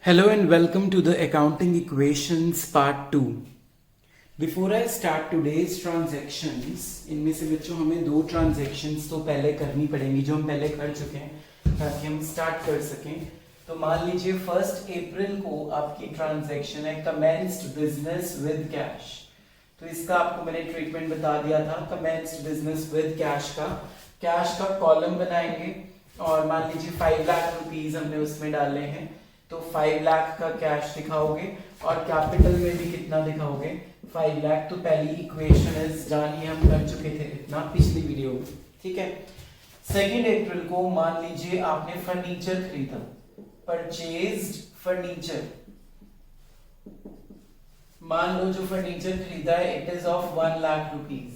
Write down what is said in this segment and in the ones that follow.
Hello and welcome to the Accounting Equations Part 2. Before I start today's transactions, इनमें से बच्चों हमें दो transactions तो पहले करनी पड़ेंगी जो हम पहले कर चुके हैं ताकि हम start कर सकें. तो मान लीजिए 1 अप्रैल को आपकी ट्रांजैक्शन है commenced business with cash. तो इसका आपको मैंने ट्रीटमेंट बता दिया था. commenced business with cash का कॉलम बनाएंगे और मान लीजिए 5 लाख रुपीज हमने उसमें डाले हैं तो 5 लाख का कैश दिखाओगे और कैपिटल में भी कितना दिखाओगे 5 लाख. तो पहली इक्वेशन इज डन, ये हम कर चुके थे इतना पिछली वीडियो में. ठीक है. 2 अप्रैल को मान लीजिए आपने फर्नीचर खरीदा, परचेज्ड फर्नीचर. मान लो जो फर्नीचर खरीदा है it is of 1 lakh rupees.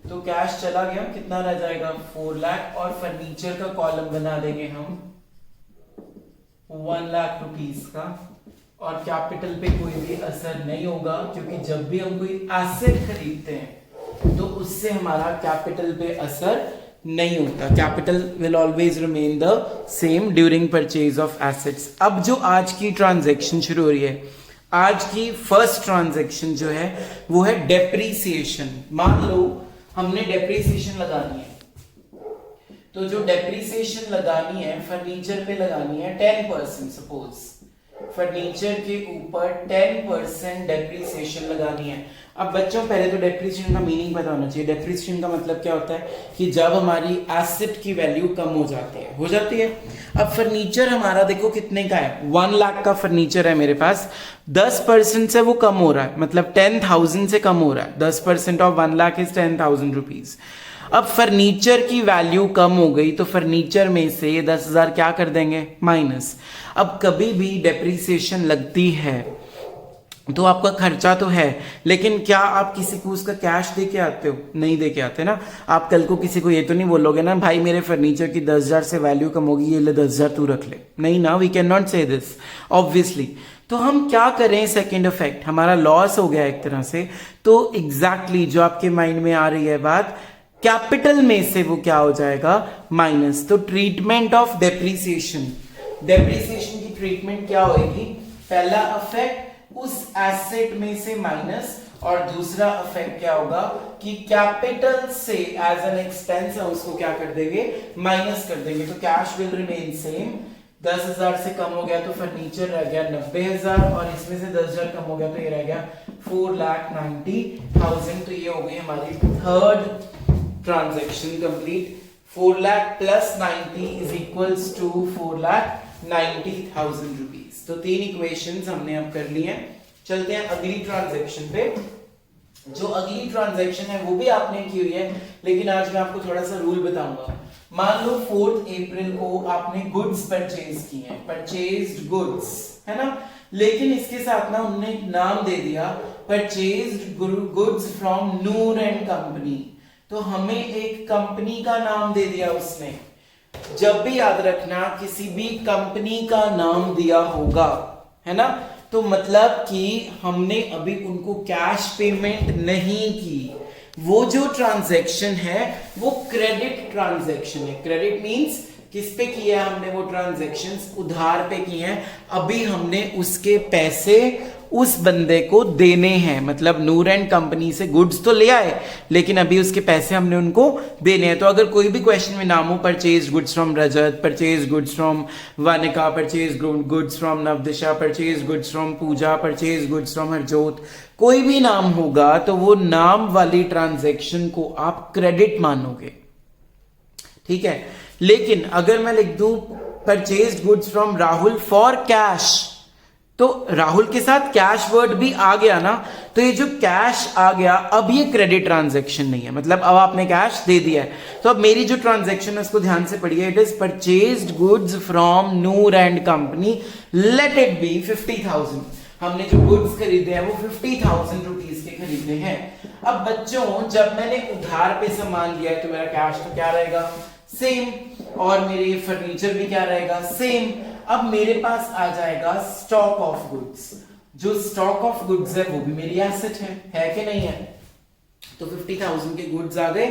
तो कैश चला गया, कितना रह जाएगा 4 लाख और फर्नीचर का कॉलम बना देंगे हम 1 लाख रुपीस का. और कैपिटल पे कोई भी असर नहीं होगा क्योंकि जब भी हम कोई एसेट खरीदते हैं तो उससे हमारा कैपिटल पे असर नहीं होता. Capital will always remain the same during purchase of assets. अब जो आज की ट्रांजैक्शन शुरू हो रही है, आज की फर्स्ट ट्रांजैक्शन जो है वो है डेप्रीसिएशन. मान लो हमने डेप्रीसिएशन लगानी है तो जो डेप्रीसिएशन लगानी है फर्नीचर पे लगानी है 10%. सपोज फर्नीचर के ऊपर 10% डेप्रीसिएशन लगानी है. अब बच्चों पहले तो डेप्रीसिएशन का मीनिंग पता होना चाहिए. डेप्रीसिएशन का मतलब क्या होता है कि जब हमारी एसेट की वैल्यू कम हो जाती है. अब फर्नीचर हमारा देखो कितने का है, 1 लाख का फर्नीचर है मेरे पास. 10% से वो कम हो रहा है, मतलब 10,000 से कम हो रहा है. 10% ऑफ 1 लाख इज 10,000 रुपीज. अब फर्नीचर की वैल्यू कम हो गई तो फर्नीचर में से 10,000 क्या कर देंगे माइनस. अब कभी भी डेप्रीसिएशन लगती है तो आपका खर्चा तो है, लेकिन क्या आप किसी को उसका कैश दे के आते हो? नहीं दे के आते ना. आप कल को किसी को ये तो नहीं बोलोगे ना भाई मेरे फर्नीचर की 10,000 से वैल्यू कम होगी, ये ले 10,000 तू रख ले. नहीं ना, वी कैन नॉट से दिस ऑब्वियसली. तो हम क्या करें, सेकेंड इफेक्ट हमारा लॉस हो गया एक तरह से. तो एग्जैक्टली जो आपके माइंड में आ रही है बात, कैपिटल में से वो क्या हो जाएगा माइनस. तो ट्रीटमेंट ऑफ डेप्रीसिएशन की ट्रीटमेंट क्या होगी, पहला अफेक्ट उस एसेट में से माइनस और दूसरा अफेक्ट क्या होगा कि कैपिटल से एज एन एक्सपेंस है उसको क्या कर देंगे माइनस कर देंगे. तो कैश विल रिमेन सेम. 10,000 से कम हो गया तो फर्नीचर रह गया 90,000 और इसमें से 10,000 कम हो गया तो ये रह गया 4,90,000. तो ये हो गई हमारी third transaction complete. 4 lakh plus 90 is equals to 4,90,000 rupees. तो 3 इक्वेशंस हमने अब कर ली हैं. चलते हैं अगली ट्रांजैक्शन पे. जो अगली ट्रांजैक्शन है वो भी आपने की हुई है, लेकिन आज मैं आपको थोड़ा सा रूल बताऊंगा. मान लो 4 अप्रैल को आपने गुड्स परचेज की हैं, परचेज्ड गुड्स है ना, लेकिन इसके साथ ना उन्होंने नाम दे दिया purchased goods from Noor and company. तो हमें एक कंपनी का नाम दे दिया उसने. जब भी याद रखना किसी भी कंपनी का नाम दिया होगा है ना, तो मतलब कि हमने अभी उनको कैश पेमेंट नहीं की. वो जो ट्रांजैक्शन है वो क्रेडिट ट्रांजैक्शन है. क्रेडिट मींस किस पे किया है हमने वो ट्रांजैक्शंस, उधार पे की हैं. अभी हमने उसके पैसे उस बंदे को देने हैं, मतलब नूर एंड कंपनी से गुड्स तो ले आए लेकिन अभी उसके पैसे हमने उनको देने हैं. तो अगर कोई भी क्वेश्चन में नाम हो, purchase goods from Rajat, purchase goods from Vanika, purchase goods from Navdisha, purchase goods from Pooja, purchase goods from Harjot, कोई भी नाम होगा तो वो नाम वाली ट्रांजैक्शन को आप क्रेडिट मानोगे. ठीक है. लेकिन अगर मैं लिख दूं purchase goods from Rahul for cash, तो राहुल के साथ कैश वर्ड भी आ गया ना, तो ये जो कैश आ गया अब ये क्रेडिट ट्रांजैक्शन नहीं है, मतलब अब आपने कैश दे दिया है. तो अब मेरी जो ट्रांजैक्शन है उसको ध्यान से पढ़िए. It is purchased goods from Noor and company, let it be 50,000. हमने जो गुड्स खरीदे हैं वो 50,000 रुपीज के खरीदे हैं. अब बच्चों जब मैंने उधार पे सामान लिया है तो मेरा कैश तो क्या रहेगा सेम, और मेरे फर्नीचर भी क्या रहेगा सेम. अब मेरे पास आ जाएगा स्टॉक ऑफ गुड्स. जो स्टॉक ऑफ गुड्स है वो भी मेरी एसेट है कि नहीं है. तो 50,000 के गुड्स आ गए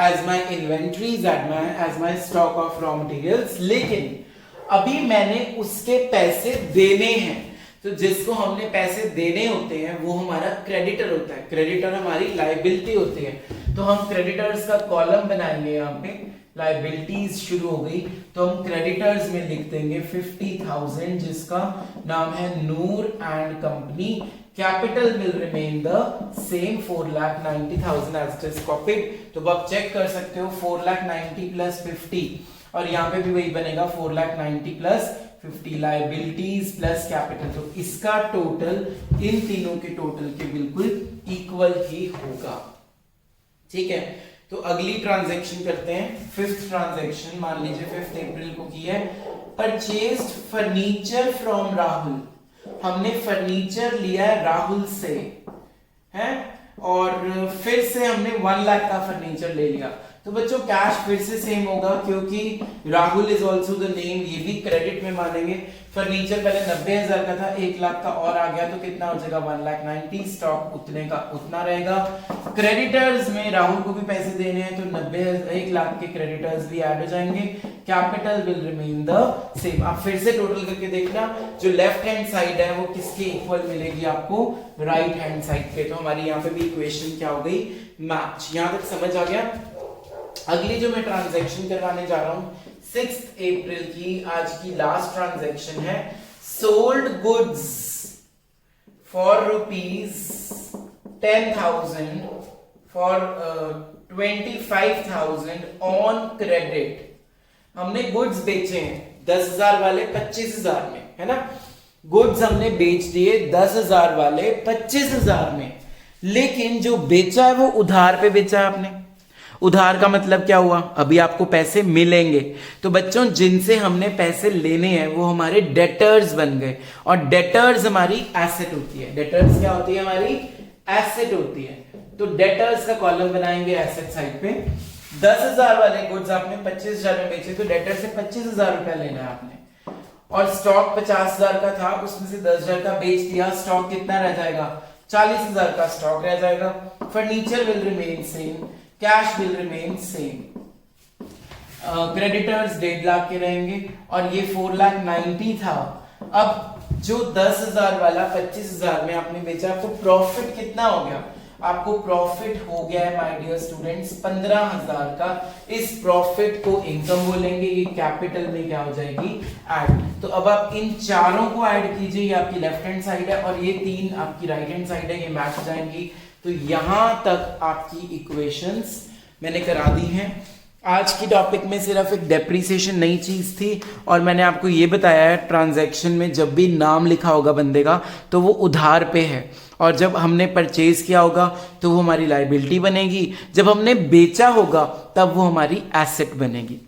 as my inventories, as my stock of raw materials. लेकिन अभी मैंने उसके पैसे देने हैं, तो जिसको हमने पैसे देने होते हैं वो हमारा क्रेडिटर होता है, क्रेडिटर हमारी लायबिलिटी होती है। तो हम क्रेडिटर्स का कॉलम बनाएंगे, यहाँ पे लायबिलिटीज शुरू हो गई तो हम क्रेडिटर्स में लिख देंगे 50,000 जिसका नाम है Noor and company. Capital will remain the same 4,90,000 as it is copied. तो अब आप चेक कर सकते हो 4,90,000 प्लस 50 और यहाँ पे भी वही बनेगा 4,90,000 प्लस 50 लायबिलिटीज प्लस कैपिटल। तो इसका टोटल इन तीनों के टोटल के बिल्कुल इक्वल ही होगा। ठीक है, तो अगली ट्रांजैक्शन करते हैं। फिफ्थ ट्रांजैक्शन मान लीजिए 5 अप्रैल को की है। परचेज्ड फर्नीचर फ्रॉम राहुल, हमने फर्नीचर लिया है राहुल से, है, और फिर से हमने 1 लाख का फर्नीचर ले लिया। तो बच्चों कैश फिर से सेम होगा क्योंकि Rahul is also the name, ये भी क्रेडिट में मानेंगे। फर्नीचर पहले 90,000 का था, 1 लाख का और आ गया तो कितना हो जाएगा 1,90,000। स्टॉक उतने का उतना रहेगा। क्रेडिटर्स में राहुल को भी पैसे देने हैं तो 1 लाख के क्रेडिटर्स भी ऐड हो जाएंगे। Capital will remain the same. आप फिर से टोटल करके देखना, जो लेफ्ट हैंड साइड है वो किसके इक्वल मिलेगी आपको, राइट हैंड साइड के। तो हमारी यहाँ पे भी इक्वेशन क्या हो गई, मैच। यहां तक समझ आ गया। अगली जो मैं ट्रांजैक्शन करवाने जा रहा हूं 6 अप्रैल की, आज की लास्ट ट्रांजैक्शन है। Sold goods for ₹10,000 for 25,000 on credit. हमने गुड्स बेचे हैं 10,000 वाले 25,000 में, है ना। गुड्स हमने बेच दिए 10,000 वाले 25,000 में, लेकिन जो बेचा है वो उधार पे बेचा है आपने। उधार का मतलब क्या हुआ, अभी आपको पैसे मिलेंगे। तो बच्चों जिनसे हमने पैसे लेने हैं वो हमारे डेटर्स बन गए, और डेटर्स हमारी एसेट होती है। डेटर्स क्या होती है, हमारी एसेट होती है। तो डेटर्स का कॉलम बनाएंगे एसेट साइड पे। 10,000 वाले गुड्स आपने 25,000 में बेचे, तो डेटर से 25,000 रुपया लेना है आपने, और स्टॉक 50,000 का था, उसमें से 10,000 का बेच दिया। स्टॉक कितना रह जाएगा, 40,000 का स्टॉक रह जाएगा। Furniture will remain same, cash will remain same. Creditors 1.5 lakh के रहेंगे और ये 4,90,000 था। अब जो 10,000 वाला 25,000 में आपने बेचा, आपको प्रॉफिट कितना हो गया, आपको प्रॉफिट हो गया है माय डियर स्टूडेंट्स 15,000 का। इस प्रॉफिट को इनकम बोलेंगे, ये कैपिटल में क्या हो जाएगी, ऐड। तो अब आप इन चारों को ऐड कीजिए, ये आपकी लेफ्ट हैंड साइड है और ये 3 आपकी राइट हैंड साइड है, ये मैच हो जाएंगी। तो यहां तक आपकी इक्वेशंस मैंने करा दी हैं। आज की टॉपिक में सिर्फ एक डेप्रिसिएशन नई चीज थी, और मैंने आपको ये बताया है ट्रांजैक्शन में जब भी नाम लिखा होगा बंदे का तो वो उधार पे है, और जब हमने परचेज किया होगा तो वो हमारी लायबिलिटी बनेगी, जब हमने बेचा होगा तब वो हमारी एसेट बनेगी।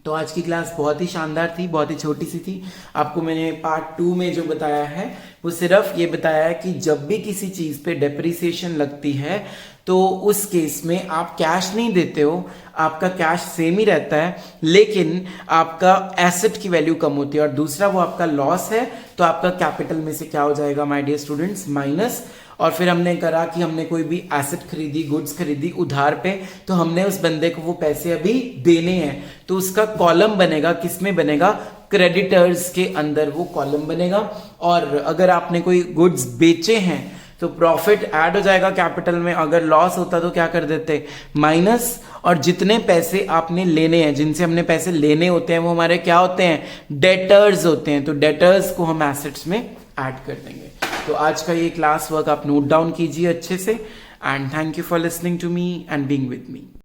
तो आज की क्लास बहुत ही शानदार थी, बहुत ही छोटी सी थी। आपको मैंने पार्ट 2 में जो बताया है वो सिर्फ ये बताया है कि जब भी किसी चीज पे डेप्रिसिएशन लगती है तो उस केस में आप कैश नहीं देते हो, आपका कैश सेम ही रहता है, लेकिन आपका एसेट की वैल्यू कम होती है, और दूसरा वो आपका लॉस है तो आपका कैपिटल में से क्या हो जाएगा माय डियर स्टूडेंट्स, माइनस। और फिर हमने करा कि हमने कोई भी एसेट खरीदी, गुड्स खरीदी उधार पे, तो हमने उस बंदे को वो पैसे अभी देने हैं, तो उसका कॉलम बनेगा, किसमें बनेगा, क्रेडिटर्स के अंदर वो कॉलम बनेगा। और अगर आपने कोई गुड्स बेचे हैं तो प्रॉफिट ऐड हो जाएगा कैपिटल में, अगर लॉस होता तो क्या कर देते, माइनस। और जितने पैसे आपने लेने हैं, जिनसे हमने पैसे लेने होते हैं वो हमारे क्या होते हैं, डेटर्स होते हैं, तो डेटर्स को हम एसेट्स में ऐड कर देंगे। तो आज का ये क्लास वर्क आप नोट डाउन कीजिए अच्छे से, and thank you for listening to me and being with me.